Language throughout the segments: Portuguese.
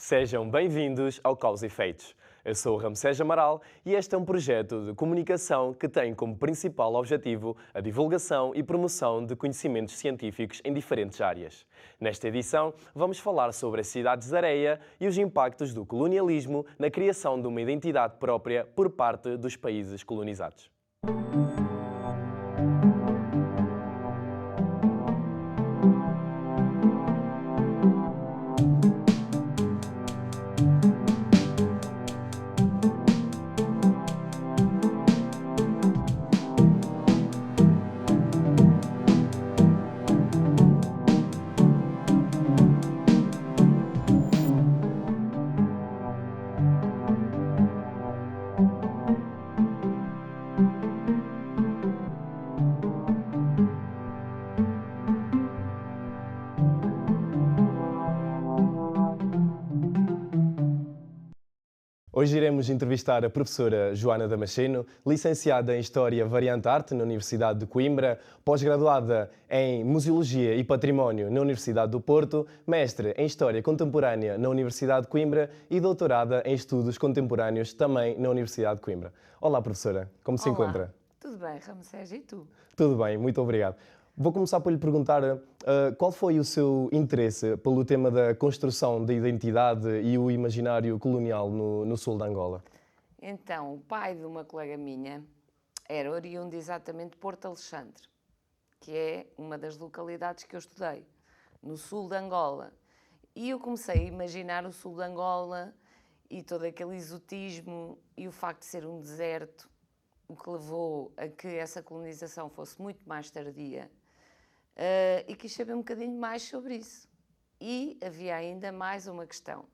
Sejam bem-vindos ao Causa e Efeitos. Eu sou o Ramsés Amaral e este é um projeto de comunicação que tem como principal objetivo a divulgação e promoção de conhecimentos científicos em diferentes áreas. Nesta edição, vamos falar sobre as cidades de areia e os impactos do colonialismo na criação de uma identidade própria por parte dos países colonizados. Hoje iremos entrevistar a professora Joana Damasceno, licenciada em História Variante Arte na Universidade de Coimbra, pós-graduada em Museologia e Património na Universidade do Porto, mestre em História Contemporânea na Universidade de Coimbra e doutorada em Estudos Contemporâneos também na Universidade de Coimbra. Olá, professora, como se encontra? Tudo bem, Ramsés, e tu? Tudo bem, muito obrigado. Vou começar por lhe perguntar qual foi o seu interesse pelo tema da construção da identidade e o imaginário colonial no sul de Angola. Então, o pai de uma colega minha era oriundo exatamente de Porto Alexandre, que é uma das localidades que eu estudei, no sul de Angola. E eu comecei a imaginar o sul de Angola e todo aquele exotismo e o facto de ser um deserto, o que levou a que essa colonização fosse muito mais tardia. E quis saber um bocadinho mais sobre isso. E havia ainda mais uma questão,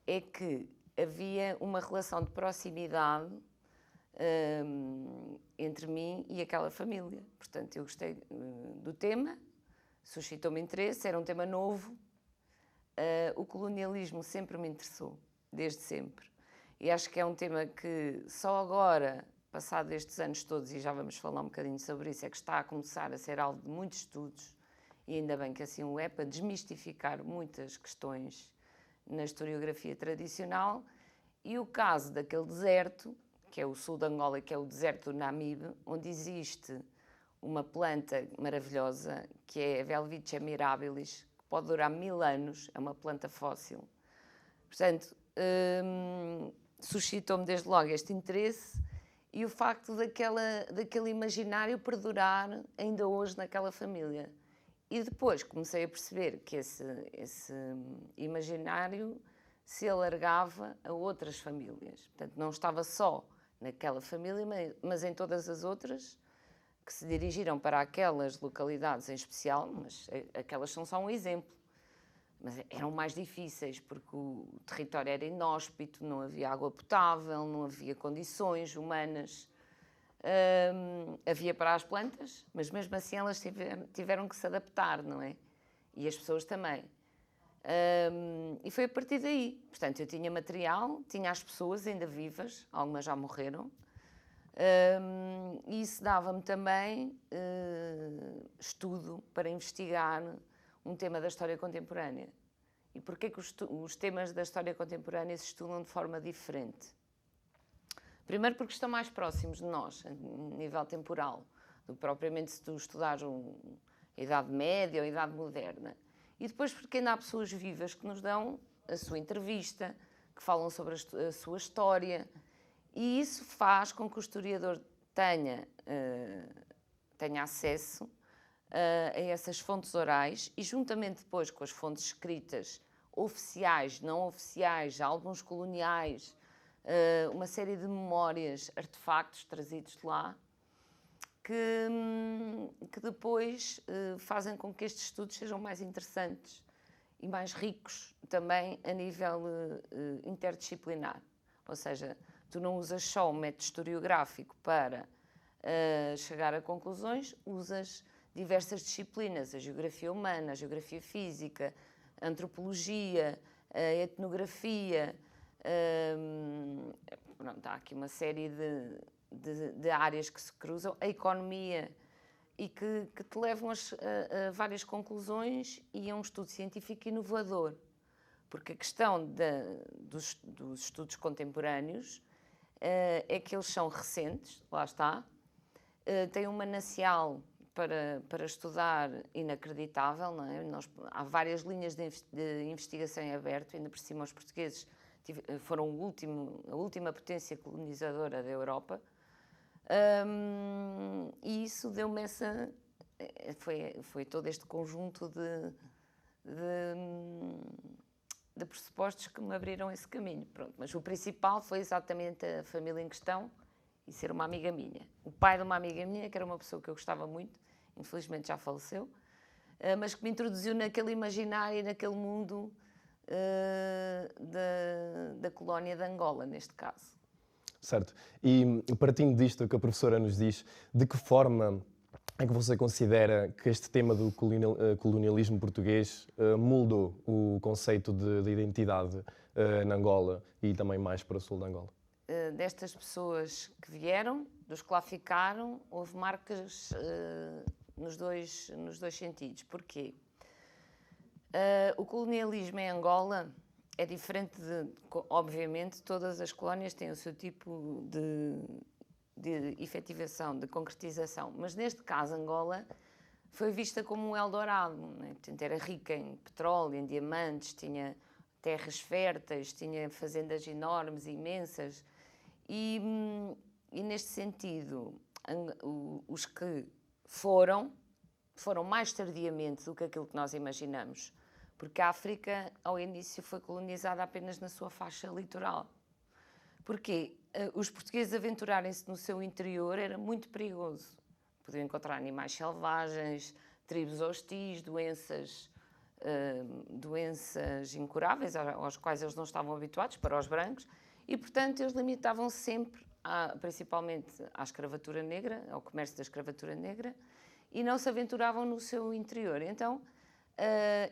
é que havia uma relação de proximidade entre mim e aquela família. Portanto, eu gostei do tema, suscitou-me interesse, era um tema novo. O colonialismo sempre me interessou, desde sempre. E acho que é um tema que só agora, passado estes anos todos, e já vamos falar um bocadinho sobre isso, é que está a começar a ser alvo de muitos estudos, e ainda bem que assim o é, para desmistificar muitas questões na historiografia tradicional. E o caso daquele deserto, que é o sul de Angola, que é o deserto do Namibe, onde existe uma planta maravilhosa, que é a Welwitschia mirabilis, que pode durar 1000 anos, é uma planta fóssil. Portanto, suscitou-me desde logo este interesse e o facto daquele imaginário perdurar ainda hoje naquela família. E depois comecei a perceber que esse imaginário se alargava a outras famílias. Portanto, não estava só naquela família, mas em todas as outras que se dirigiram para aquelas localidades em especial, mas aquelas são só um exemplo. Mas eram mais difíceis porque o território era inóspito, não havia água potável, não havia condições humanas. Havia para as plantas, mas mesmo assim elas tiveram que se adaptar, não é? E as pessoas também. E foi a partir daí. Portanto, eu tinha material, tinha as pessoas ainda vivas, algumas já morreram, e isso dava-me também estudo para investigar um tema da história contemporânea. E porquê que os temas da história contemporânea se estudam de forma diferente? Primeiro porque estão mais próximos de nós, a nível temporal, do que propriamente se tu estudares a Idade Média ou a Idade Moderna. E depois porque ainda há pessoas vivas que nos dão a sua entrevista, que falam sobre a sua história, e isso faz com que o historiador tenha acesso a essas fontes orais e, juntamente depois com as fontes escritas, oficiais, não oficiais, álbuns coloniais, uma série de memórias, artefactos trazidos de lá, que depois fazem com que estes estudos sejam mais interessantes e mais ricos também a nível interdisciplinar. Ou seja, tu não usas só um método historiográfico para chegar a conclusões, usas diversas disciplinas, a geografia humana, a geografia física, a antropologia, a etnografia. Pronto, há aqui uma série de áreas que se cruzam, a economia, e que te levam a várias conclusões e a um estudo científico inovador. Porque a questão dos estudos contemporâneos é que eles são recentes, lá está, têm um manancial para estudar inacreditável, não é? Há várias linhas de investigação em aberto, ainda por cima os portugueses foram a última potência colonizadora da Europa, e isso deu-me foi todo este conjunto de pressupostos que me abriram esse caminho. Pronto, mas o principal foi exatamente a família em questão e ser uma amiga minha. O pai de uma amiga minha, que era uma pessoa que eu gostava muito, infelizmente já faleceu, mas que me introduziu naquele imaginário e naquele mundo da colónia de Angola, neste caso. Certo. E partindo disto que a professora nos diz, de que forma é que você considera que este tema do colonialismo português moldou o conceito de identidade na Angola e também mais para o sul de Angola? Destas pessoas que vieram, dos que lá ficaram, houve marcas nos dois sentidos. Porquê? O colonialismo em Angola é diferente obviamente, todas as colónias têm o seu tipo de efetivação, de concretização, mas neste caso Angola foi vista como um Eldorado, né? Portanto, era rica em petróleo, em diamantes, tinha terras férteis, tinha fazendas enormes, imensas, e neste sentido, os que foram mais tardiamente do que aquilo que nós imaginamos, porque a África, ao início, foi colonizada apenas na sua faixa litoral. Porquê? Os portugueses aventurarem-se no seu interior era muito perigoso. Podiam encontrar animais selvagens, tribos hostis, doenças incuráveis, aos quais eles não estavam habituados, para os brancos, e, portanto, eles limitavam-se sempre, principalmente à escravatura negra, ao comércio da escravatura negra, e não se aventuravam no seu interior. Então,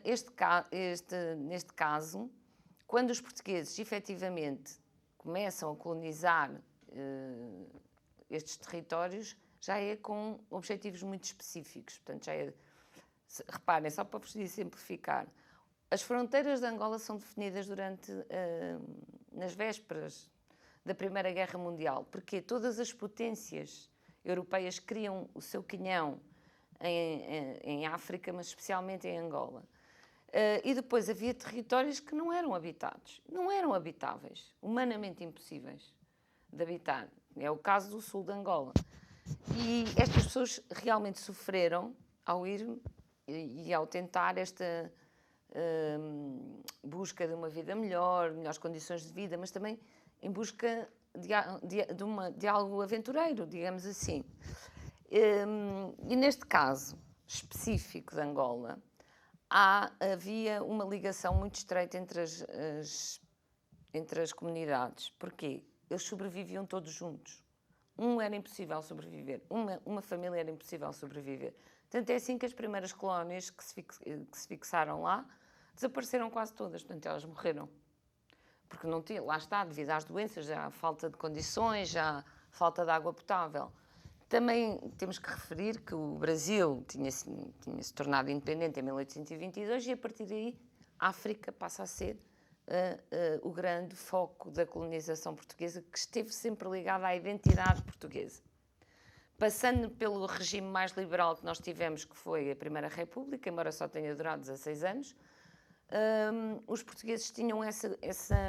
neste caso, quando os portugueses efetivamente começam a colonizar estes territórios, já é com objetivos muito específicos. Portanto, reparem, só para vos exemplificar, as fronteiras de Angola são definidas nas vésperas da Primeira Guerra Mundial, porque todas as potências europeias criam o seu quinhão em África, mas especialmente em Angola. E depois havia territórios que não eram habitados, não eram habitáveis, humanamente impossíveis de habitar. É o caso do sul de Angola. E estas pessoas realmente sofreram ao ir e ao tentar esta busca de uma vida melhor, melhores condições de vida, mas também em busca de algo aventureiro, digamos assim. E neste caso específico de Angola, havia uma ligação muito estreita entre as comunidades. Porquê? Eles sobreviviam todos juntos. Era impossível sobreviver. Uma família era impossível sobreviver. Portanto, é assim que as primeiras colónias que se fixaram lá desapareceram quase todas. Portanto, elas morreram. Porque não tinha, lá está, devido às doenças, já há falta de condições, já há falta de água potável. Também temos que referir que o Brasil tinha-se tornado independente em 1822 e, a partir daí, a África passa a ser o grande foco da colonização portuguesa, que esteve sempre ligada à identidade portuguesa. Passando pelo regime mais liberal que nós tivemos, que foi a Primeira República, embora só tenha durado 16 anos, os portugueses tinham essa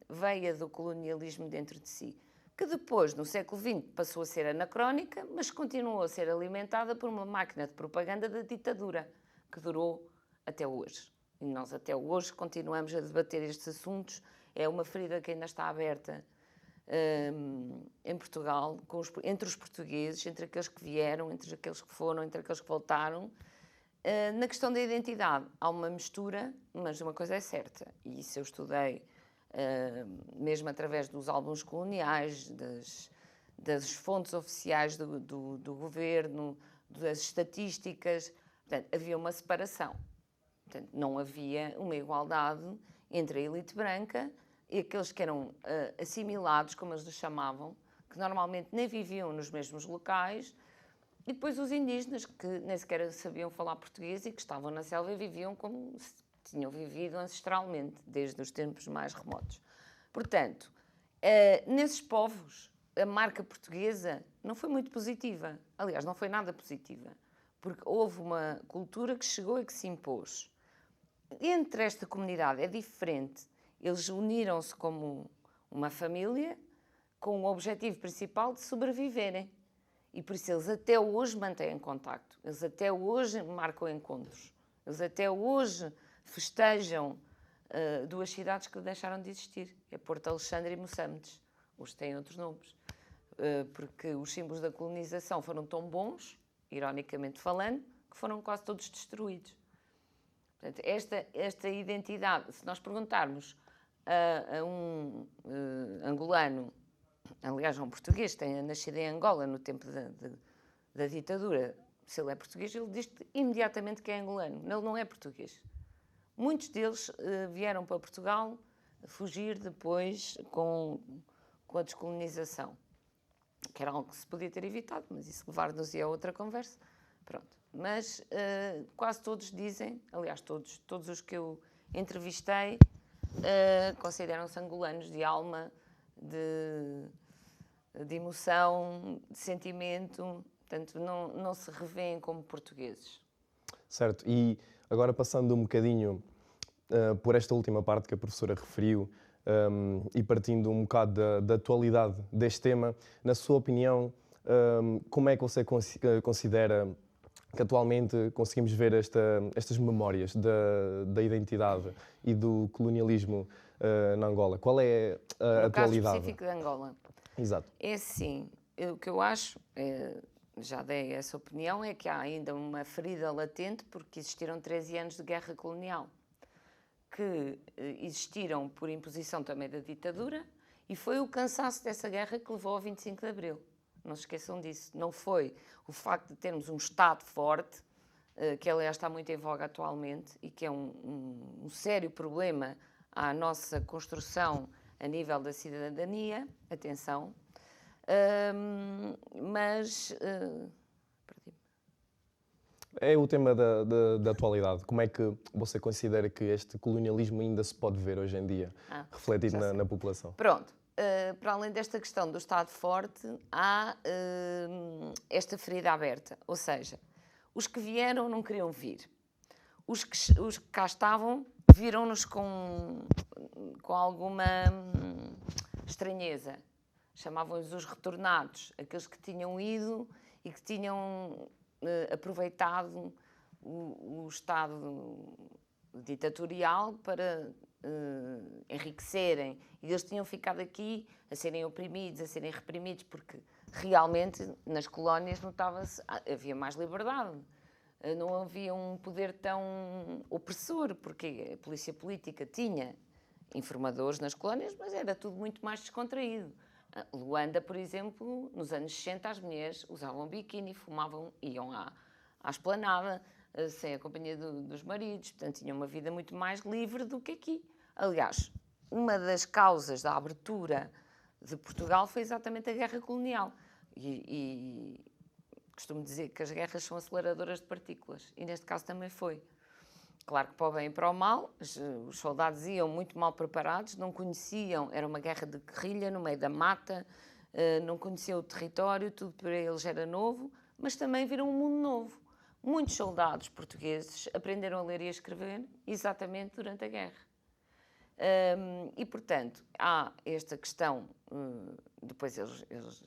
veia do colonialismo dentro de si, que depois, no século XX, passou a ser anacrónica, mas continuou a ser alimentada por uma máquina de propaganda da ditadura, que durou até hoje. E nós até hoje continuamos a debater estes assuntos. É uma ferida que ainda está aberta em Portugal, entre os portugueses, entre aqueles que vieram, entre aqueles que foram, entre aqueles que voltaram. Na questão da identidade, há uma mistura, mas uma coisa é certa, e isso eu estudei mesmo através dos álbuns coloniais, das fontes oficiais do governo, das estatísticas. Portanto, havia uma separação. Portanto, não havia uma igualdade entre a elite branca e aqueles que eram assimilados, como eles os chamavam, que normalmente nem viviam nos mesmos locais, e depois os indígenas, que nem sequer sabiam falar português e que estavam na selva e viviam como tinham vivido ancestralmente, desde os tempos mais remotos. Portanto, nesses povos, a marca portuguesa não foi muito positiva. Aliás, não foi nada positiva, porque houve uma cultura que chegou e que se impôs. Entre esta comunidade é diferente. Eles uniram-se como uma família com o objetivo principal de sobreviverem. E por isso eles até hoje mantêm contacto. Eles até hoje marcam encontros. Eles até hoje festejam duas cidades que deixaram de existir. É Porto Alexandre e Moçambique. Hoje têm outros nomes. Porque os símbolos da colonização foram tão bons, ironicamente falando, que foram quase todos destruídos. Portanto, esta identidade, se nós perguntarmos a um angolano, aliás, a um português que tenha nascido em Angola no tempo da ditadura, se ele é português, ele diz imediatamente que é angolano. Ele não é português. Muitos deles vieram para Portugal fugir depois com a descolonização, que era algo que se podia ter evitado, mas isso levar-nos-ia a outra conversa. Pronto. Mas quase todos dizem, aliás, todos os que eu entrevistei, consideram-se angolanos de alma, de emoção, de sentimento, portanto, não se revêem como portugueses. Certo, e agora passando um bocadinho por esta última parte que a professora referiu e partindo um bocado da atualidade deste tema, na sua opinião, como é que você considera que atualmente conseguimos ver estas memórias da identidade e do colonialismo na Angola? Qual é a atualidade? No caso específico de Angola. Exato. É assim, o que eu acho, já dei essa opinião, é que há ainda uma ferida latente porque existiram 13 anos de guerra colonial, que existiram por imposição também da ditadura, e foi o cansaço dessa guerra que levou ao 25 de Abril. Não se esqueçam disso. Não foi o facto de termos um Estado forte, que aliás está muito em voga atualmente e que é um sério problema à nossa construção a nível da cidadania. Atenção. É o tema da atualidade. Como é que você considera que este colonialismo ainda se pode ver hoje em dia, refletido na população? Pronto. Para além desta questão do Estado forte, há esta ferida aberta. Ou seja, os que vieram não queriam vir. Os que cá estavam viram-nos com alguma estranheza. Chamavam-nos os retornados, aqueles que tinham ido e que tinham aproveitado o Estado ditatorial para enriquecerem, e eles tinham ficado aqui a serem oprimidos, a serem reprimidos, porque realmente nas colónias notava-se, havia mais liberdade, não havia um poder tão opressor, porque a polícia política tinha informadores nas colónias, mas era tudo muito mais descontraído. Luanda, por exemplo, nos anos 60 as mulheres usavam biquíni, fumavam, iam à esplanada, sem a companhia dos maridos, portanto tinham uma vida muito mais livre do que aqui. Aliás, uma das causas da abertura de Portugal foi exatamente a guerra colonial. E costumo dizer que as guerras são aceleradoras de partículas, e neste caso também foi. Claro que para o bem e para o mal, os soldados iam muito mal preparados, não conheciam, era uma guerra de guerrilha no meio da mata, não conheciam o território, tudo para eles era novo, mas também viram um mundo novo. Muitos soldados portugueses aprenderam a ler e a escrever exatamente durante a guerra. E, portanto, há esta questão, depois eles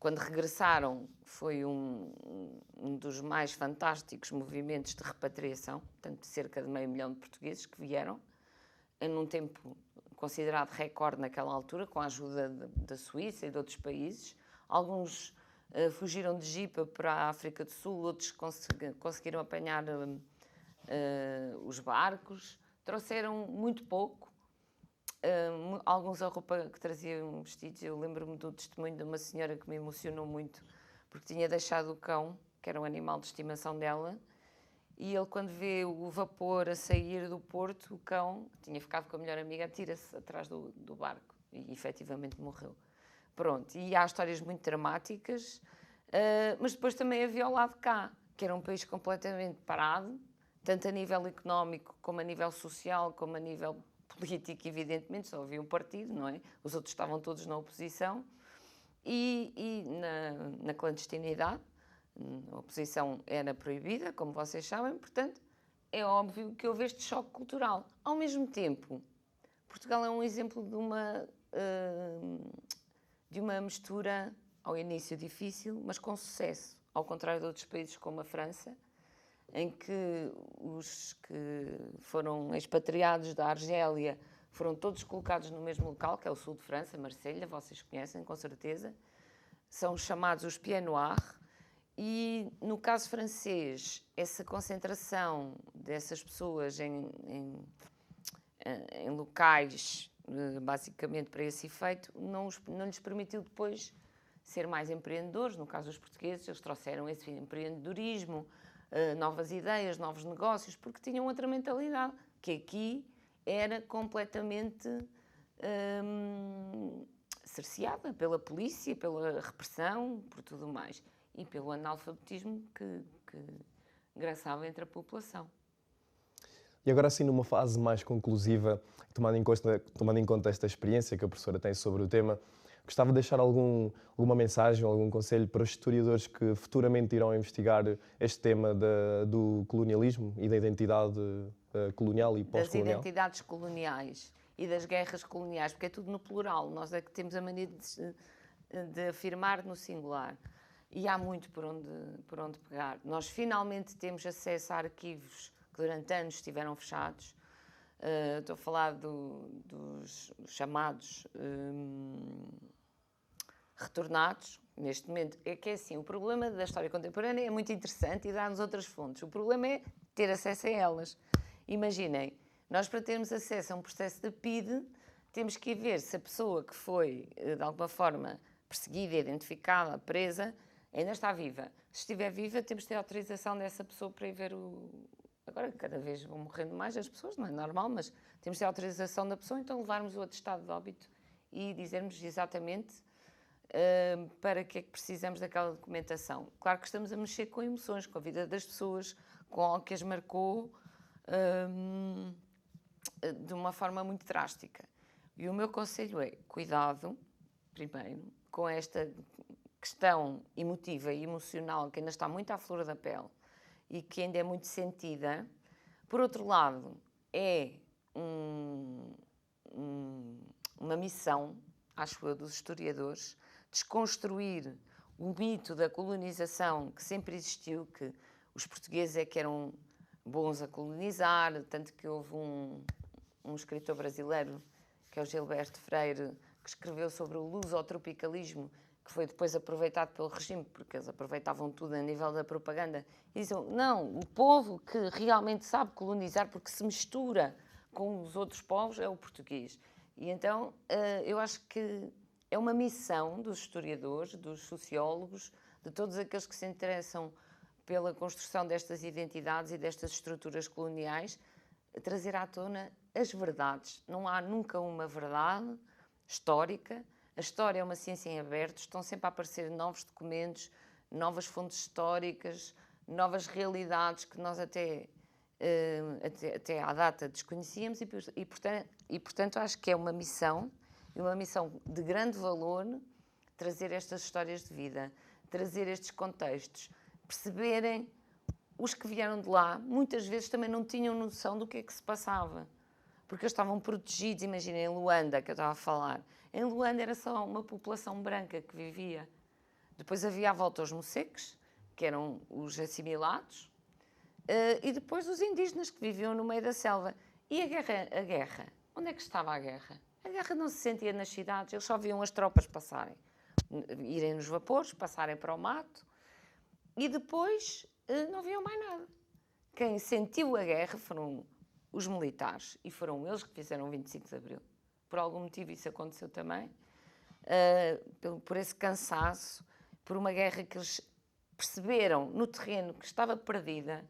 quando regressaram, foi um dos mais fantásticos movimentos de repatriação, portanto, cerca de 500 mil de portugueses que vieram, num tempo considerado recorde naquela altura, com a ajuda da Suíça e de outros países. Alguns fugiram de jipa para a África do Sul, outros conseguiram apanhar os barcos, trouxeram muito pouco. Alguns a roupa que traziam vestidos. Eu lembro-me do testemunho de uma senhora que me emocionou muito, porque tinha deixado o cão, que era um animal de estimação dela, e ele, quando vê o vapor a sair do porto, o cão, que tinha ficado com a melhor amiga, atira-se atrás do barco e efetivamente morreu. Pronto, e há histórias muito dramáticas, mas depois também havia o lado de cá, que era um país completamente parado, tanto a nível económico, como a nível social, como a nível político, evidentemente, só havia um partido, não é? Os outros estavam todos na oposição, e na clandestinidade, a oposição era proibida, como vocês sabem, portanto, é óbvio que houve este choque cultural. Ao mesmo tempo, Portugal é um exemplo de uma mistura, ao início difícil, mas com sucesso, ao contrário de outros países como a França, em que os que foram expatriados da Argélia foram todos colocados no mesmo local, que é o sul de França, Marselha, vocês conhecem com certeza, são chamados os Pieds Noirs, e no caso francês, essa concentração dessas pessoas em locais, basicamente para esse efeito, não lhes permitiu depois ser mais empreendedores. No caso dos portugueses, eles trouxeram esse empreendedorismo, novas ideias, novos negócios, porque tinham outra mentalidade, que aqui era completamente cerceada pela polícia, pela repressão, por tudo mais, e pelo analfabetismo que graçava entre a população. E agora, assim, numa fase mais conclusiva, tomando em conta esta experiência que a professora tem sobre o tema, gostava de deixar alguma mensagem ou algum conselho para os historiadores que futuramente irão investigar este tema do colonialismo e da identidade colonial e pós-colonial? Das identidades coloniais e das guerras coloniais, porque é tudo no plural. Nós é que temos a mania de afirmar no singular. E há muito por onde pegar. Nós finalmente temos acesso a arquivos que durante anos estiveram fechados. Estou a falar dos chamados retornados, neste momento. É que é assim, o problema da história contemporânea é muito interessante e dá-nos outras fontes. O problema é ter acesso a elas. Imaginem, nós para termos acesso a um processo de PIDE, temos que ir ver se a pessoa que foi, de alguma forma, perseguida, identificada, presa, ainda está viva. Se estiver viva, temos de ter autorização dessa pessoa para ir ver o... Agora, cada vez vão morrendo mais as pessoas, não é normal, mas temos de ter autorização da pessoa, então levarmos o atestado de óbito e dizermos exatamente para que é que precisamos daquela documentação. Claro que estamos a mexer com emoções, com a vida das pessoas, com algo que as marcou de uma forma muito drástica. E o meu conselho é, cuidado, primeiro, com esta questão emotiva e emocional que ainda está muito à flor da pele e que ainda é muito sentida. Por outro lado, é uma missão, acho eu, dos historiadores, desconstruir o mito da colonização que sempre existiu, que os portugueses é que eram bons a colonizar, tanto que houve um escritor brasileiro, que é o Gilberto Freire, que escreveu sobre o lusotropicalismo, que foi depois aproveitado pelo regime, porque eles aproveitavam tudo a nível da propaganda, e diziam, não, o povo que realmente sabe colonizar, porque se mistura com os outros povos, é o português. E então, eu acho que é uma missão dos historiadores, dos sociólogos, de todos aqueles que se interessam pela construção destas identidades e destas estruturas coloniais, trazer à tona as verdades. Não há nunca uma verdade histórica. A história é uma ciência em aberto, estão sempre a aparecer novos documentos, novas fontes históricas, novas realidades que nós até à data desconhecíamos e, portanto, acho que é uma missão de grande valor trazer estas histórias de vida, trazer estes contextos, perceberem os que vieram de lá, muitas vezes também não tinham noção do que é que se passava, porque eles estavam protegidos. Imaginem, em Luanda, que eu estava a falar. Em Luanda era só uma população branca que vivia. Depois havia à volta os moceques, que eram os assimilados, e depois os indígenas que viviam no meio da selva. E a guerra? Onde é que estava a guerra? A guerra não se sentia nas cidades, eles só viam as tropas passarem, irem nos vapores, passarem para o mato, e depois não viam mais nada. Quem sentiu a guerra foram os militares, e foram eles que fizeram o 25 de Abril. Por algum motivo isso aconteceu também, por esse cansaço, por uma guerra que eles perceberam no terreno que estava perdida.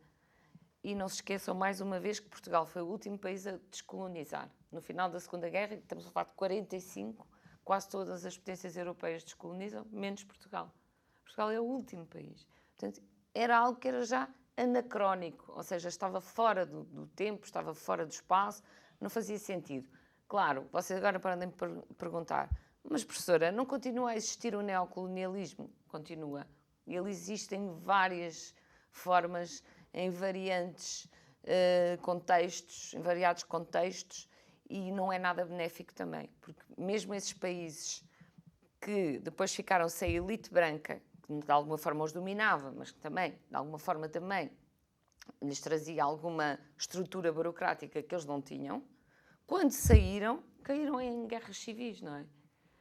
E não se esqueçam mais uma vez que Portugal foi o último país a descolonizar. No final da Segunda Guerra, estamos a falar de 45, quase todas as potências europeias descolonizam, menos Portugal. Portugal é o último país. Portanto, era algo que era já anacrónico, ou seja, estava fora do tempo, estava fora do espaço, não fazia sentido. Claro, vocês agora podem perguntar, mas professora, não continua a existir o neocolonialismo? Continua. Ele existe em várias formas, em variantes contextos, em variados contextos, e não é nada benéfico também, porque mesmo esses países que depois ficaram sem a elite branca, que de alguma forma os dominava, mas que também, de alguma forma também, lhes trazia alguma estrutura burocrática que eles não tinham, quando saíram, caíram em guerras civis, não é?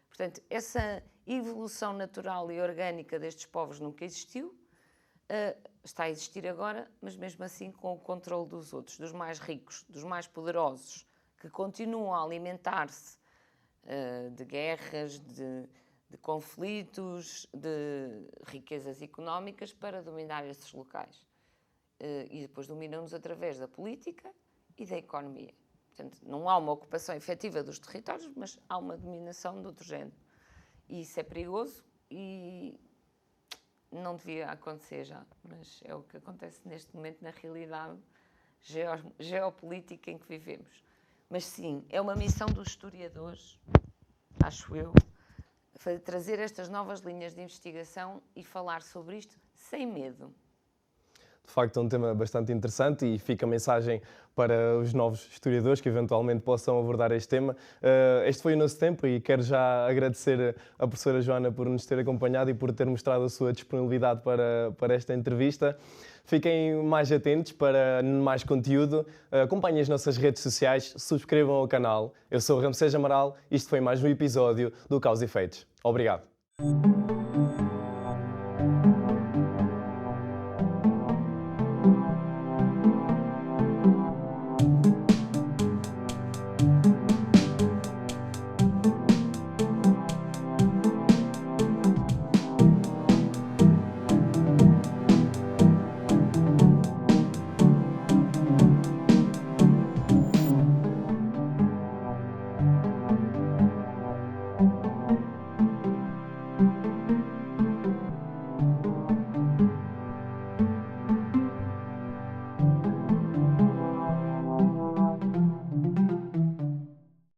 Portanto, essa evolução natural e orgânica destes povos nunca existiu, está a existir agora, mas mesmo assim com o controle dos outros, dos mais ricos, dos mais poderosos, que continuam a alimentar-se de guerras, de conflitos, de riquezas económicas para dominar esses locais. E depois dominam-nos através da política e da economia. Portanto, não há uma ocupação efetiva dos territórios, mas há uma dominação de outro género. E isso é perigoso e não devia acontecer já, mas é o que acontece neste momento na realidade geopolítica em que vivemos. Mas sim, é uma missão dos historiadores, acho eu, trazer estas novas linhas de investigação e falar sobre isto sem medo. De facto, é um tema bastante interessante e fica a mensagem para os novos historiadores que eventualmente possam abordar este tema. Este foi o nosso tempo e quero já agradecer à professora Joana por nos ter acompanhado e por ter mostrado a sua disponibilidade para esta entrevista. Fiquem mais atentos para mais conteúdo, acompanhem as nossas redes sociais, subscrevam o canal. Eu sou o Ramsés Amaral e isto foi mais um episódio do Causa e Efeitos. Obrigado.